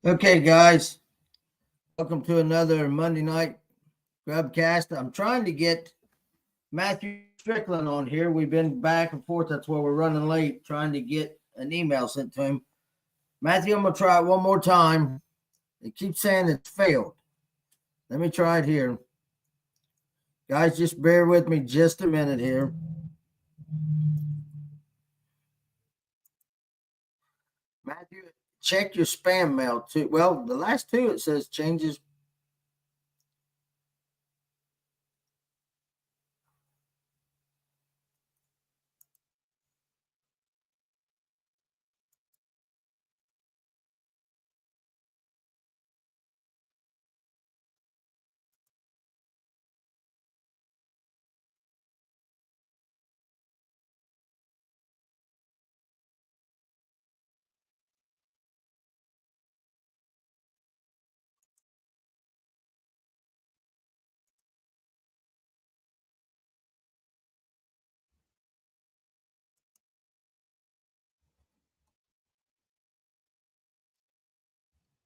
Okay, guys, welcome to another Monday night Grub Cast. I'm trying to get Matthew Strickland on here. We've been back and forth. That's why we're running late, trying to get an email sent to him. Matthew, I'm going to try it one more time. It keeps saying it's failed. Let me try it here. Guys, just bear with me just a minute here. Matthew, check your spam mail too. Well, the last two, it says changes.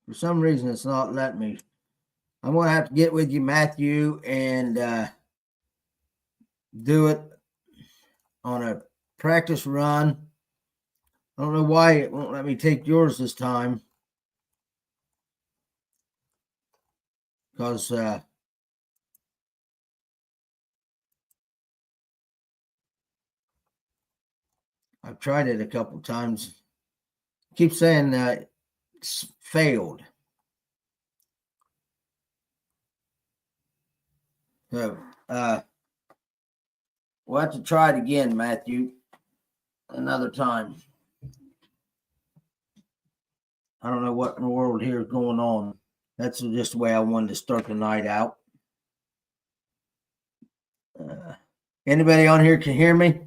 For some reason, it's not letting me. I'm going to have to get with you, Matthew, and do it on a practice run. I don't know why it won't let me take yours this time. Because I've tried it a couple times. Keep saying it's failed. So we'll have to try it again, Matthew, another time. I don't know what in the world here is going on. That's just the way I wanted to start the night out. Anybody on here can hear me?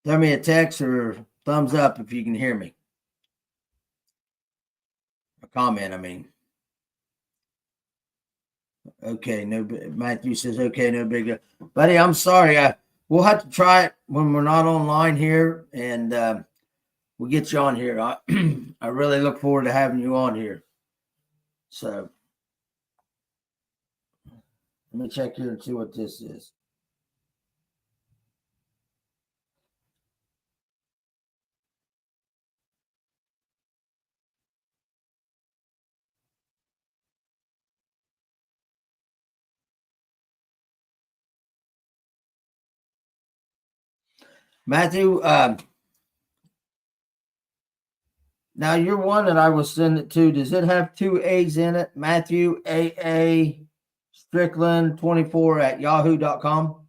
Send me a text or thumbs up if you can hear me. A comment, I mean. Okay, no. Matthew says, "Okay, no big deal." Buddy, I'm sorry. We'll have to try it when we're not online here, and we'll get you on here. I really look forward to having you on here. So let me check here and see what this is. Matthew, now your one that I will send it to, does it have two A's in it? Matthew AA Strickland 24 at yahoo.com.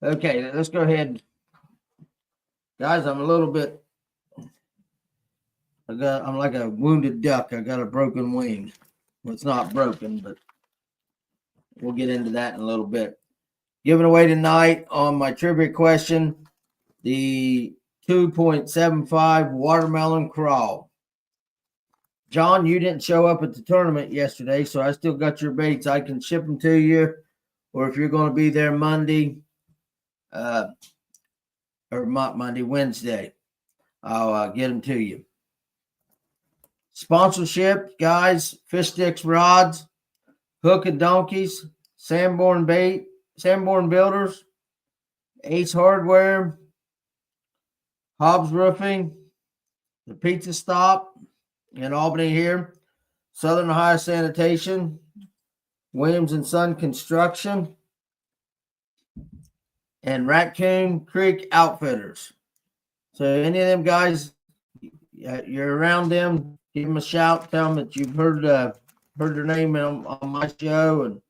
Okay, let's go ahead. Guys, I'm a little bit, I'm like a wounded duck. I got a broken wing. Well, it's not broken, but we'll get into that in a little bit. Giving away tonight on my trivia question, the 2.75 watermelon crawl. John, you didn't show up at the tournament yesterday, so I still got your baits. I can ship them to you, or if you're going to be there Monday, or not Monday, Wednesday, I'll get them to you. Sponsorship, guys, Fish Sticks Rods, Hook and Donkeys, Sanborn Bait, Sanborn Builders, Ace Hardware, Hobbs Roofing, the Pizza Stop in Albany here, Southern Ohio Sanitation, Williams and Son Construction, and Raccoon Creek Outfitters. So any of them guys, you're around them, give them a shout, tell them that you've heard their name on my show,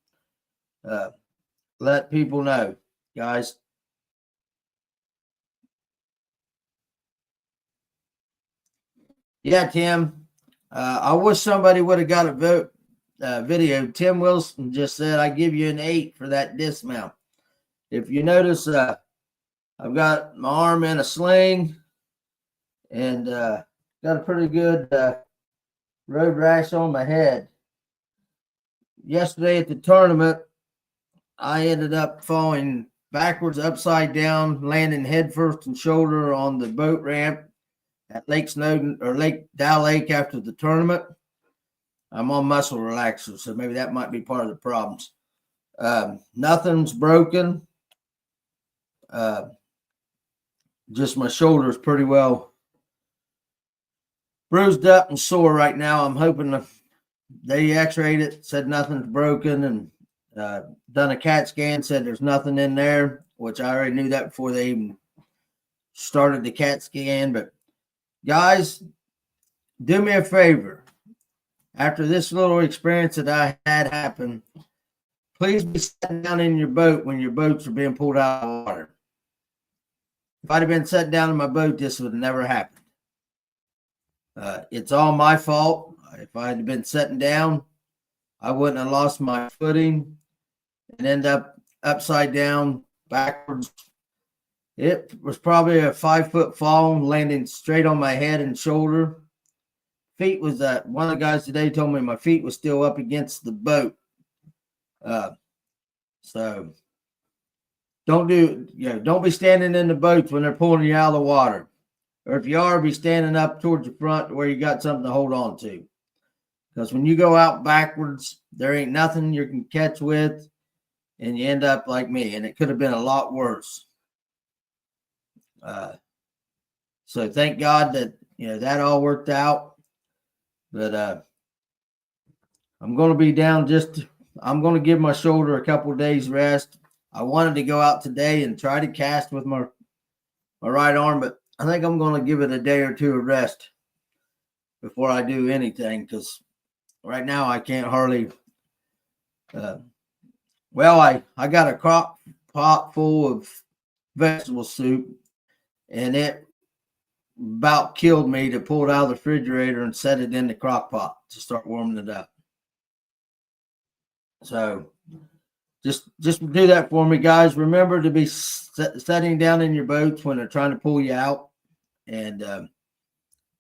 and let people know, guys. Yeah, Tim, I wish somebody would have got a video. Tim Wilson just said, I give you an 8 for that dismount. If you notice, I've got my arm in a sling and got a pretty good road rash on my head. Yesterday at the tournament, I ended up falling backwards, upside down, landing head first and shoulder on the boat ramp at Lake Snowden or Lake Dow Lake after the tournament. I'm on muscle relaxers, so maybe that might be part of the problems. Nothing's broken. Just my shoulder is pretty well bruised up and sore right now. I'm hoping they x-rayed it, said nothing's broken, and done a CAT scan, said there's nothing in there, which I already knew that before they even started the CAT scan. But guys, do me a favor. After this little experience that I had happen, please be sitting down in your boat when your boats are being pulled out of the water. If I'd have been sitting down in my boat, this would have never happened. It's all my fault. If I had been sitting down, I wouldn't have lost my footing and end up upside down, backwards. It was probably a 5-foot fall, landing straight on my head and shoulder. Feet was that one of the guys today told me my feet was still up against the boat. So don't be standing in the boats when they're pulling you out of the water. Or if you are, be standing up towards the front where you got something to hold on to. Because when you go out backwards, there ain't nothing you can catch with, and you end up like me. And it could have been a lot worse. So thank God that that all worked out. But I'm going to be down I'm going to give my shoulder a couple of days rest. I wanted to go out today and try to cast with my right arm, but I think I'm going to give it a day or two of rest before I do anything, because right now I can't hardly. I got a crock pot full of vegetable soup, and it about killed me to pull it out of the refrigerator and set it in the crock pot to start warming it up. So just do that for me, guys. Remember to be setting down in your boats when they're trying to pull you out, and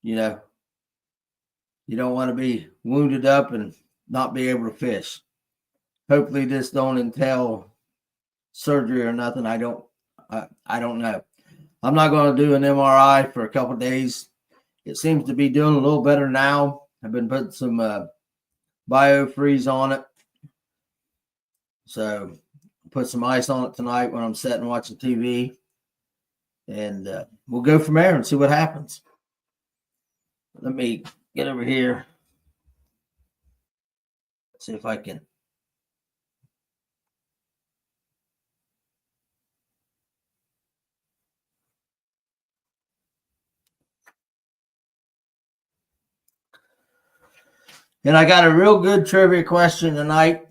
you don't want to be wounded up and not be able to fish. Hopefully this don't entail surgery or nothing. I don't know. I'm not going to do an MRI for a couple of days. It seems to be doing a little better now. I've been putting some biofreeze on it. So put some ice on it tonight when I'm sitting watching TV. And we'll go from there and see what happens. Let me get over here. See if I can. And I got a real good trivia question tonight.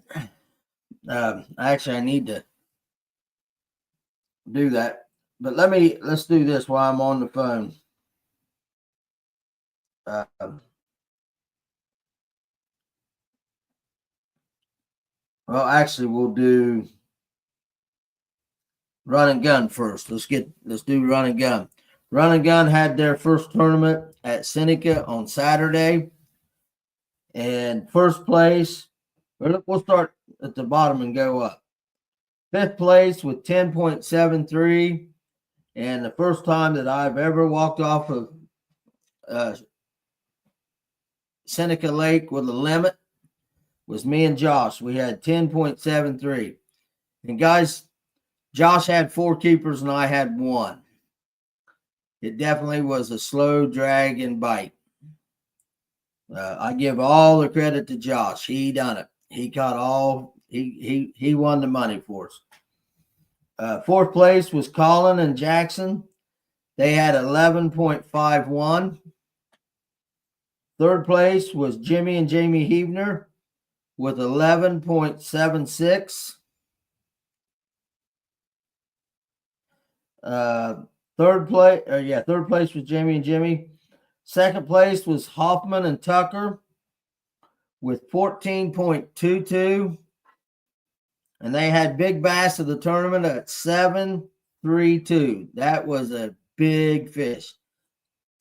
Actually, I need to do that. But let's do this while I'm on the phone. Well, actually, we'll do run and gun first. Let's do run and gun. Run and gun had their first tournament at Seneca on Saturday. And first place, we'll start at the bottom and go up. Fifth place with 10.73. And the first time that I've ever walked off of Seneca Lake with a limit was me and Josh. We had 10.73. And guys, Josh had 4 keepers and I had 1. It definitely was a slow drag and bite. I give all the credit to Josh. He done it. He caught all. He won the money for us. Fourth place was Colin and Jackson. They had 11.51. Third place was Jimmy and Jamie Heavner with 11.76. Third place was Jamie and Jimmy. Second place was Hoffman and Tucker with 14.22. And they had big bass of the tournament at 7.32. That was a big fish.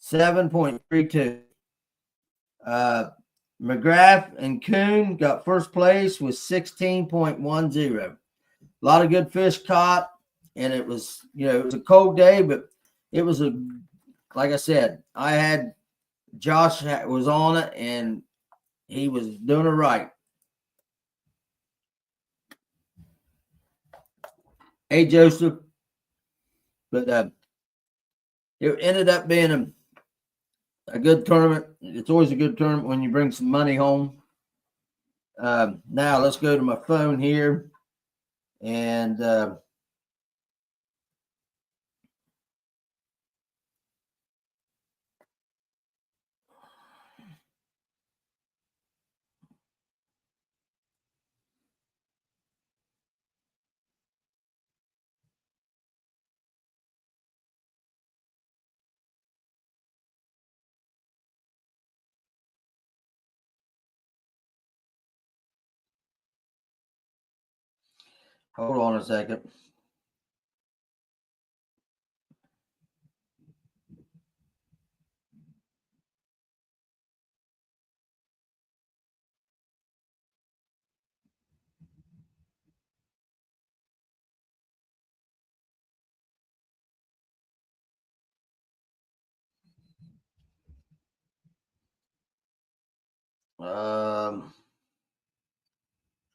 7.32. McGrath and Coon got first place with 16.10. A lot of good fish caught, and it was, it was a cold day, but it was like I said, I had Josh was on it, and he was doing it right. Hey, Joseph. But it ended up being a good tournament. It's always a good tournament when you bring some money home. Now let's go to my phone here, and hold on a second.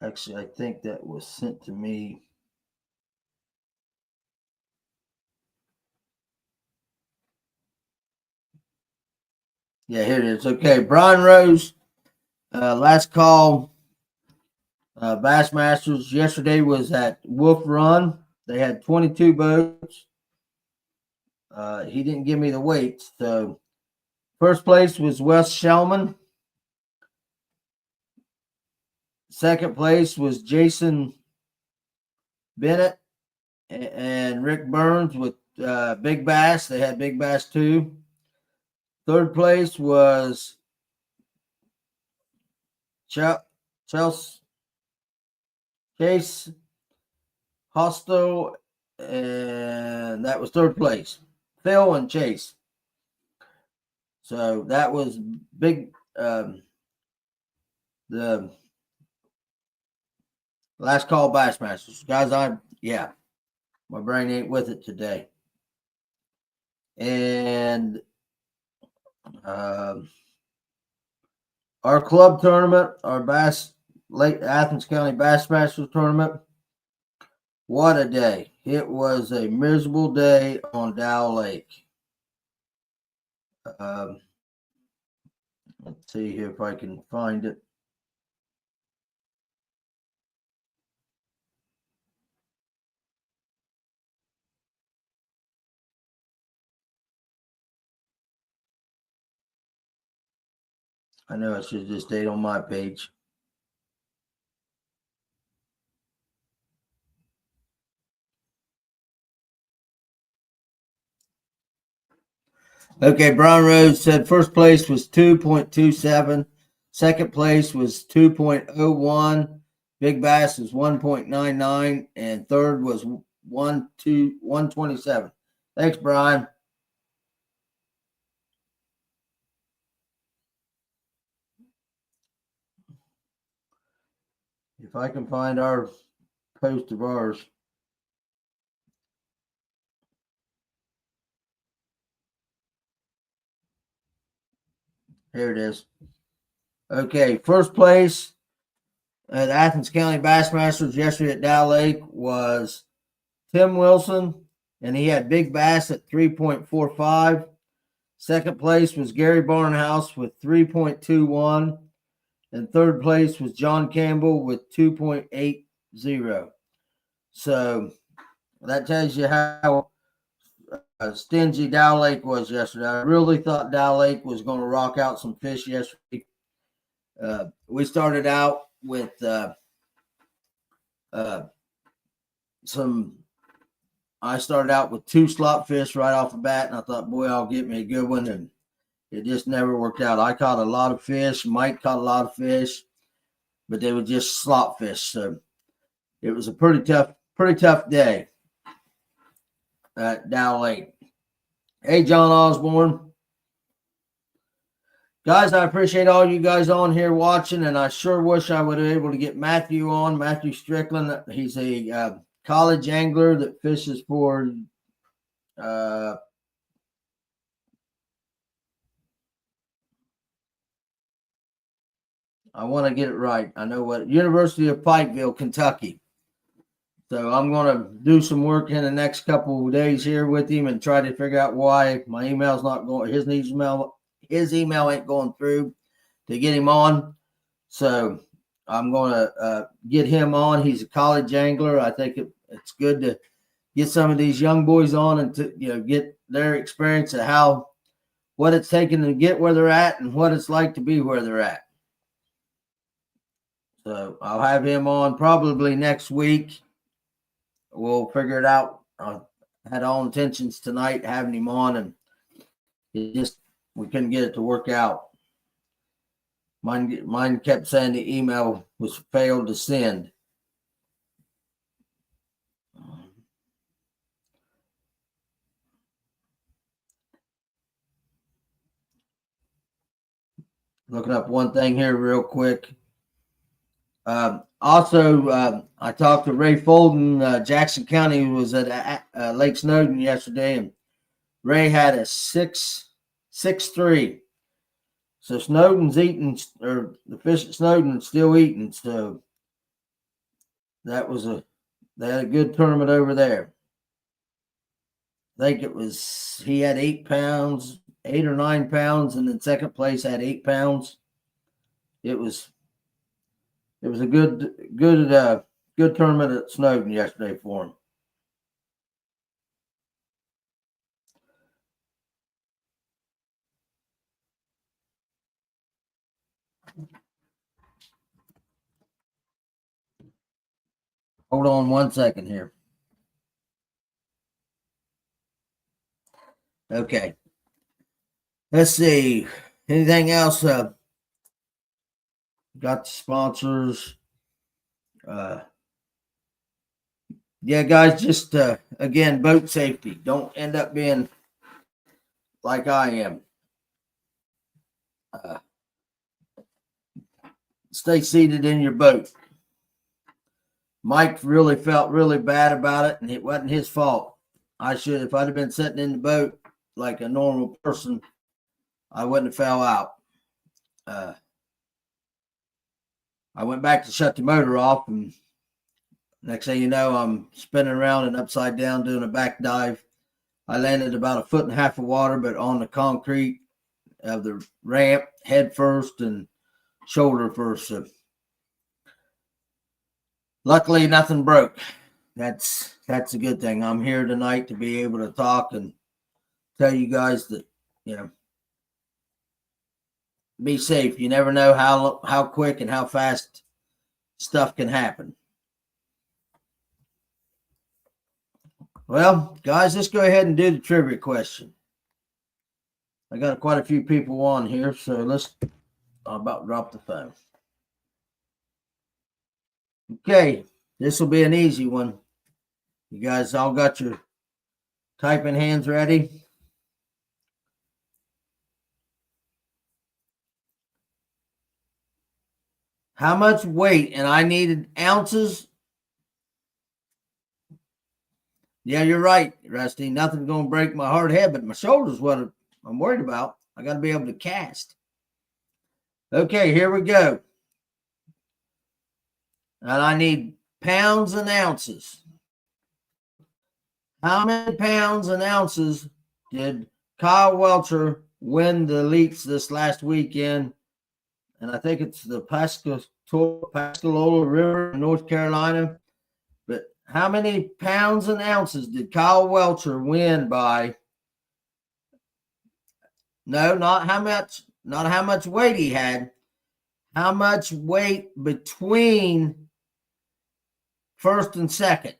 Actually, I think that was sent to me. Yeah, here it is. Okay, Brian Rose, last call. Bassmasters yesterday was at Wolf Run. They had 22 boats. He didn't give me the weights. So first place was Wes Shellman. Second place was Jason Bennett and Rick Burns with Big Bass. They had Big Bass too. Third place was Chase Hostel, and that was third place. Phil and Chase. So that was big. The last call Bassmasters, guys. My brain ain't with it today. And our club tournament, our Lake Athens County Bassmasters tournament. What a day! It was a miserable day on Dow Lake. Let's see here if I can find it. I know I should have just stayed on my page. Okay, Brian Rose said first place was 2.27. Second place was 2.01. Big Bass was 1.99. And third was 127. Thanks, Brian. If I can find our post of ours. Here it is. Okay, first place at Athens County Bassmasters yesterday at Dow Lake was Tim Wilson, and he had Big Bass at 3.45. Second place was Gary Barnhouse with 3.21. And third place was John Campbell with 2.80. So that tells you how stingy Dow Lake was yesterday. I really thought Dow Lake was going to rock out some fish yesterday. We started out with I started out with 2 slot fish right off the bat, and I thought, boy, I'll get me a good one. And it just never worked out. I caught a lot of fish. Mike caught a lot of fish, but they were just slop fish. So it was a pretty tough day at Dow Lake. Hey, John Osborne. Guys, I appreciate all you guys on here watching, and I sure wish I would have been able to get Matthew on. Matthew Strickland. He's a college angler that fishes for I want to get it right. I know what University of Pikeville, Kentucky. So I'm going to do some work in the next couple of days here with him and try to figure out why my email's not going. His email ain't going through to get him on. So I'm going to get him on. He's a college angler. I think it's good to get some of these young boys on and to get their experience of what it's taken to get where they're at and what it's like to be where they're at. So I'll have him on probably next week. We'll figure it out. I had all intentions tonight having him on, and we couldn't get it to work out. Mine kept saying the email was failed to send. Looking up one thing here real quick. Also, I talked to Ray Folden. Jackson County was at Lake Snowden yesterday, and Ray had a 6.3. So Snowden's eating, or the fish at Snowden's still eating. So they had a good tournament over there. I think he had 8 pounds, 8 or 9 pounds, and then second place had 8 pounds. It was a good tournament at Snowden yesterday for him. Hold on one second here. Okay. Let's see. Anything else? Got the sponsors. Yeah, guys, just again, boat safety. Don't end up being like I am. Stay seated in your boat. Mike really felt really bad about it, and it wasn't his fault. If I'd have been sitting in the boat like a normal person, I wouldn't have fell out. I went back to shut the motor off, and next thing you know, I'm spinning around and upside down doing a back dive. I landed about 1.5 feet of water, but on the concrete of the ramp, head first and shoulder first. So luckily, nothing broke. That's a good thing. I'm here tonight to be able to talk and tell you guys that, be safe. You never know how quick and how fast stuff can happen. Well, guys, let's go ahead and do the trivia question. I got quite a few people on here, so I'll about drop the phone. Okay, this will be an easy one. You guys all got your typing hands ready? How much weight? And I needed ounces. Yeah, you're right, Rusty. Nothing's going to break my hard head, but my shoulder's what I'm worried about. I got to be able to cast. Okay, here we go. And I need pounds and ounces. How many pounds and ounces did Kyle Welcher win the elites this last weekend? And I think it's the Pascagoula River in North Carolina. But how many pounds and ounces did Kyle Welcher win by? No, not how much weight he had. How much weight between first and second?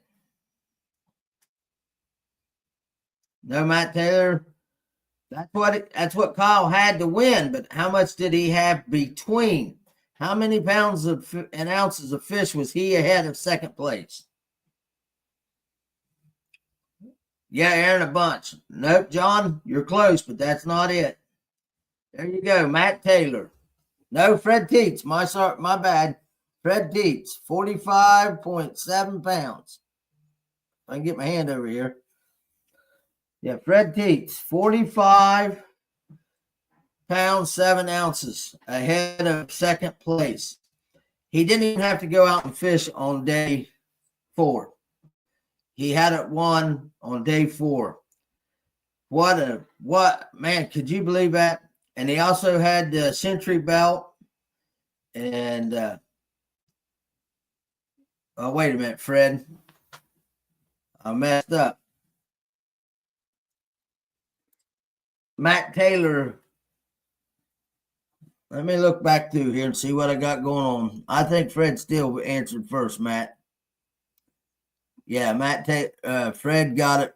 No, Matt Taylor. That's what Kyle had to win, but how much did he have between? How many pounds and ounces of fish was he ahead of second place? Yeah, Aaron, a bunch. Nope, John, you're close, but that's not it. There you go, Matt Taylor. No, Fred Teets. My bad. Fred Teets, 45.7 pounds. I can get my hand over here. Yeah, Fred Teets, 45 pounds, 7 ounces ahead of second place. He didn't even have to go out and fish on day 4. He had it won on day 4. What man, could you believe that? And he also had the Century Belt. And oh, wait a minute, Fred. I messed up. Matt Taylor. Let me look back through here and see what I got going on. I think Fred still answered first, Matt. Yeah, Fred got it.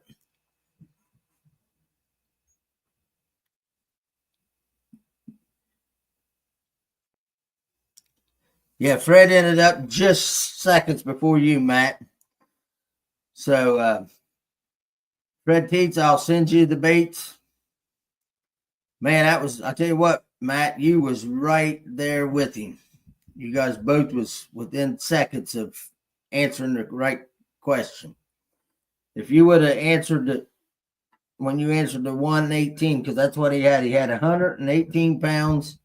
Yeah, Fred ended up just seconds before you, Matt. So, Fred Teets, I'll send you the baits. Man, I tell you what, Matt, you was right there with him. You guys both was within seconds of answering the right question. If you would have answered it when you answered the 118, because that's what he had 118 pounds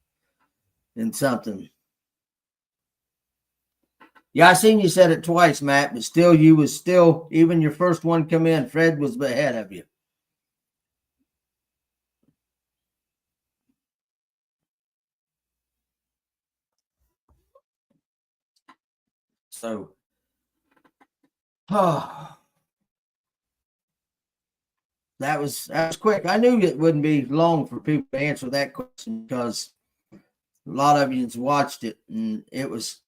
and something. Yeah, I seen you said it twice, Matt, but still, even your first one come in, Fred was ahead of you. So, that was quick. I knew it wouldn't be long for people to answer that question because a lot of you watched it, and it was.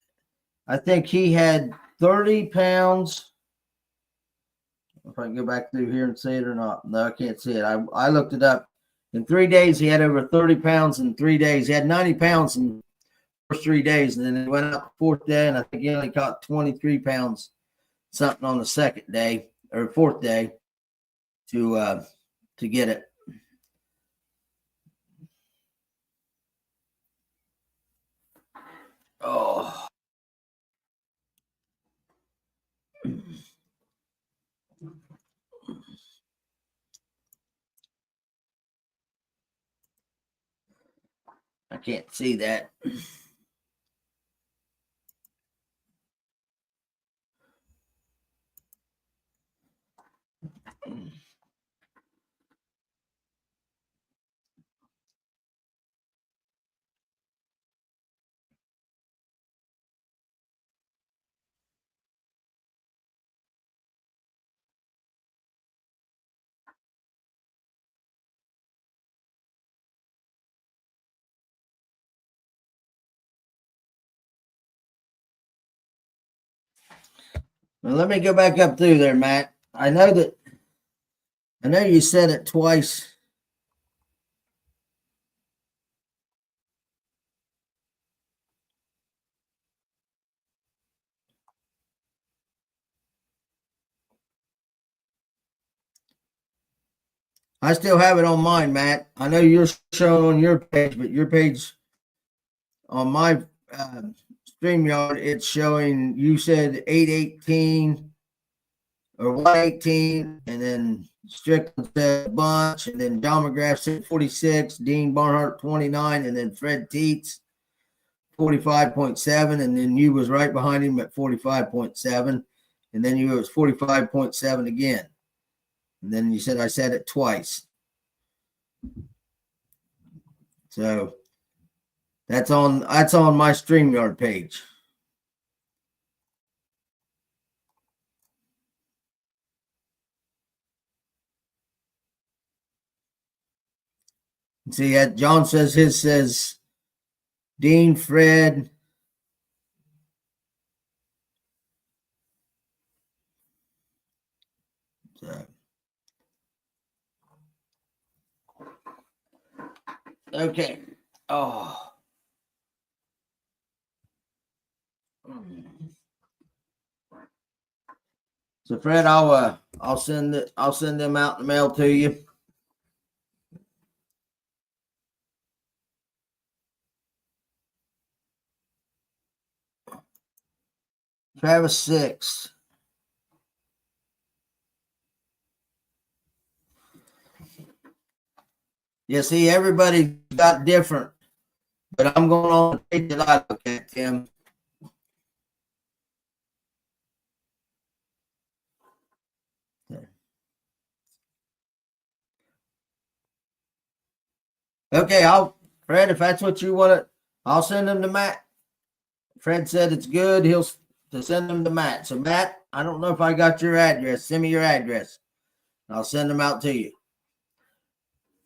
I think he had 30 pounds. If I can go back through here and see it or not. No, I can't see it. I looked it up. In 3 days, he had over 30 pounds in 3 days. He had 90 pounds in the first 3 days, and then he went out the fourth day, and I think he only caught 23 pounds something on the second day or fourth day to get it. Oh. I can't see that. Well, let me go back up through there, Matt. I know you said it twice. I still have it on mine, Matt. I know you're showing on your page, but your page on my StreamYard, it's showing you said 818 or 118, and then Strickland said a bunch, and then John McGrath said 46, Dean Barnhart 29, and then Fred Teets 45.7, and then you was right behind him at 45.7, and then you was 45.7 again. And then you said I said it twice. So that's on my StreamYard page. See, John says his says Dean, Fred. So, Okay. Oh. So Fred, I'll send them out in the mail to you. Travis 6. Yeah, see, everybody got different, but I'm going on the page that I look at, Tim. Okay, Fred, if that's what you want, I'll send them to Matt. Fred said it's good. He'll to send them to Matt. So Matt, I don't know if I got your address. Send me your address. I'll send them out to you.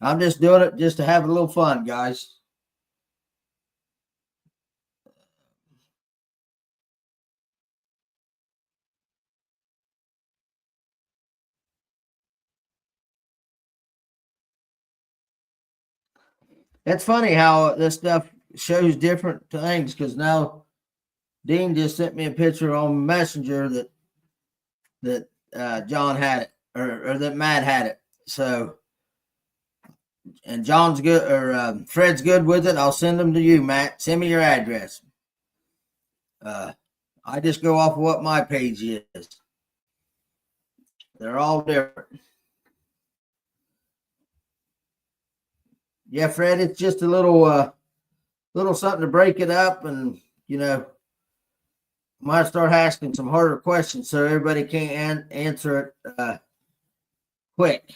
I'm just doing it just to have a little fun, guys. It's funny how this stuff shows different things because now Dean just sent me a picture on Messenger that John had it or that Matt had it. So, and John's good or Fred's good with it. I'll send them to you, Matt. Send me your address. I just go off of what my page is. They're all different. Yeah, Fred, it's just a little something to break it up, and might start asking some harder questions so everybody can't answer it quick.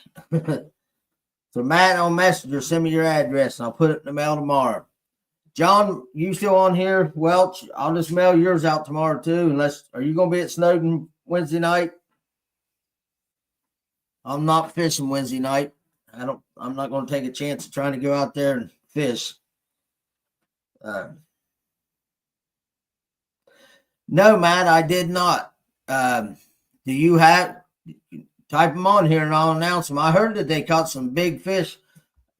So Matt on Messenger, send me your address and I'll put it in the mail tomorrow. John, you still on here? Welch, I'll just mail yours out tomorrow too. Are you gonna be at Snowden Wednesday night? I'm not fishing Wednesday night. I'm not gonna take a chance of trying to go out there and fish. No, Matt, I did not. Do you type them on here and I'll announce them? I heard that they caught some big fish.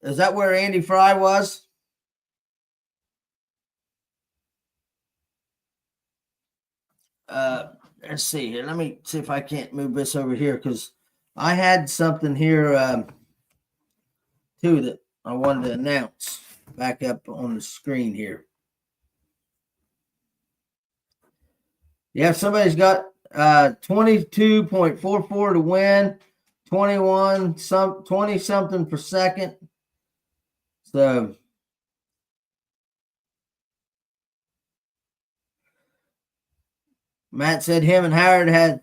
Is that where Andy Fry was? Let's see here. Let me see if I can't move this over here because I had something here too that I wanted to announce back up on the screen here. Yeah, somebody's got 22.44 to win, 20 something per second. So Matt said him and Howard had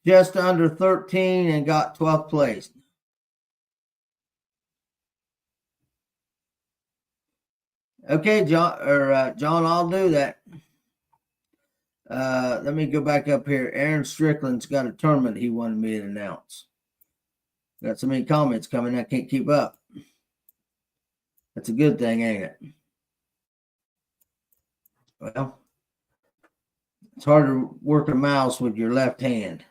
just under 13 and got 12th place. Okay, John, I'll do that. Let me go back up here. Aaron Strickland's got a tournament he wanted me to announce. Got so many comments coming, I can't keep up. That's a good thing, ain't it? Well, it's hard to work a mouse with your left hand.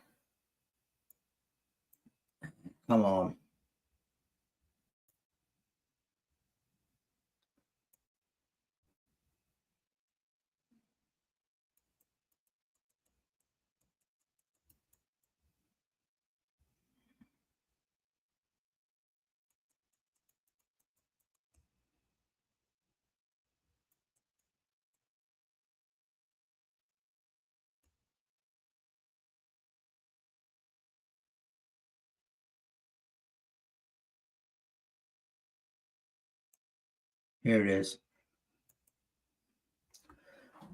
Come on. Here it is.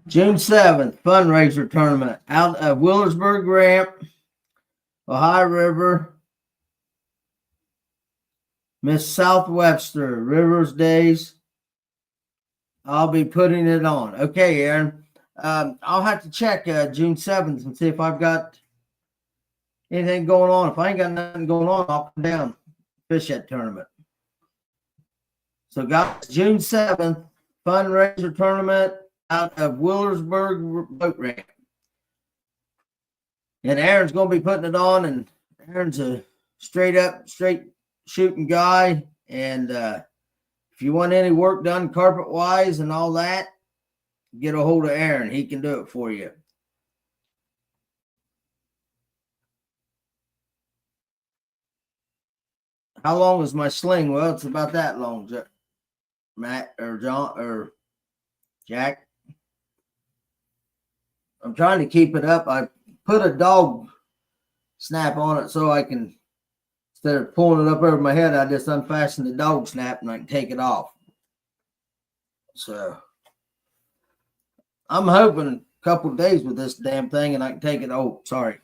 June 7th, fundraiser tournament out of Willersburg Ramp, Ohio River, Miss Southwebster, Rivers Days. I'll be putting it on. Okay, Aaron. I'll have to check June 7th and see if I've got anything going on. If I ain't got nothing going on, I'll come down fish that tournament. So, guys, June 7th, fundraiser tournament out of Willersburg Boat Ramp. And Aaron's going to be putting it on, and Aaron's a straight shooting guy. And If you want any work done carpet wise and all that, get a hold of Aaron. He can do it for you. How long is my sling? Well, it's about that long, Matt or John or Jack. I'm trying to keep it up. I put a dog snap on it so I can, instead of pulling it up over my head, I just unfasten the dog snap and I can take it off. So I'm hoping a couple of days with this damn thing and I can take it. Oh, sorry,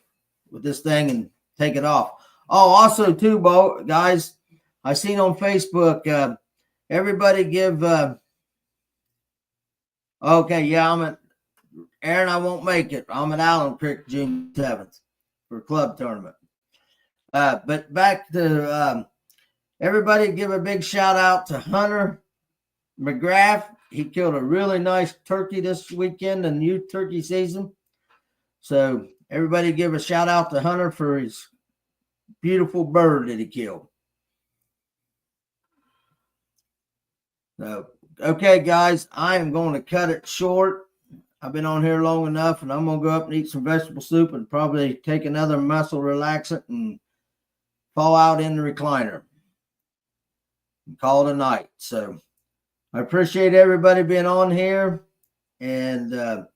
with this thing and take it off. Oh, also too, guys, I seen on Facebook, everybody give, okay, yeah, I'm at, Aaron, I won't make it. I'm at Allen Creek June 7th for club tournament. But back to, everybody give a big shout out to Hunter McGrath. He killed a really nice turkey this weekend in youth turkey season. So everybody give a shout out to Hunter for his beautiful bird that he killed. So, okay, guys, I am going to cut it short. I've been on here long enough, and I'm going to go up and eat some vegetable soup and probably take another muscle relaxant and fall out in the recliner and call it a night. So I appreciate everybody being on here. And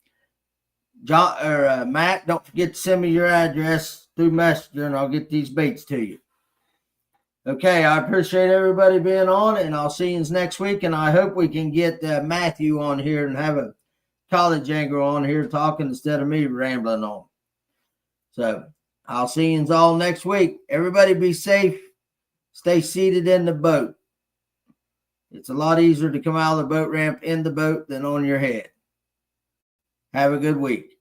John or Matt, don't forget to send me your address through Messenger, and I'll get these baits to you. Okay, I appreciate everybody being on, and I'll see you next week. And I hope we can get Matthew on here and have a college angler on here talking instead of me rambling on. So I'll see you all next week. Everybody be safe. Stay seated in the boat. It's a lot easier to come out of the boat ramp in the boat than on your head. Have a good week.